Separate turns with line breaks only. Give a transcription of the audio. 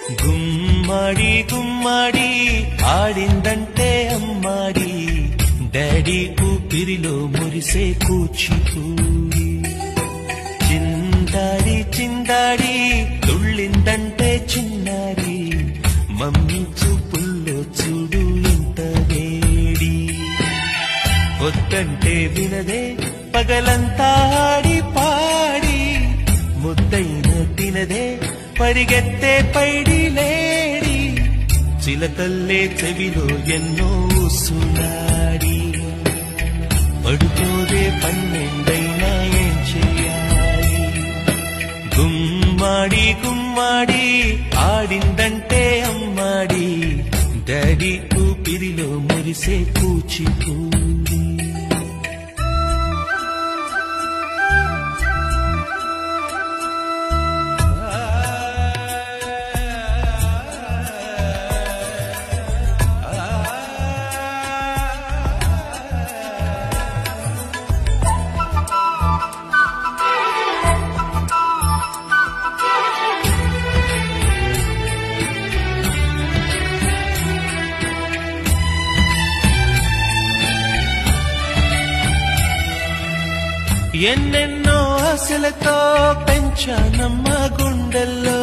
గుమ్మాడి గుమ్మాడి ఆడిందంటే అమ్మాడి డాడీ ఊపిరిలో మురిసే కూచిపూడి చిందాడి చిందాడి తుళ్ళిందంటే చిన్నారి మమ్మీ చూపుల్లో చూడు ఇంత వేడి వద్దంటే వినదే పగలంతా ఆడి పాడి ముద్దైన తినదే పరిగెత్తే పైడి లేడి చిలకల్లే చెవిలో ఎన్నో సునాడి పడుకోదే పన్నెండైనా ఏం చెయ్యాలి గుమ్మాడి గుమ్మాడి ఆడిందంటే అమ్మాడి డాడీ ఊపిరిలో మురిసే కూచిపూడి ఎన్నెన్నో ఆశలతో పెంచానమ్మ గుండెల్లో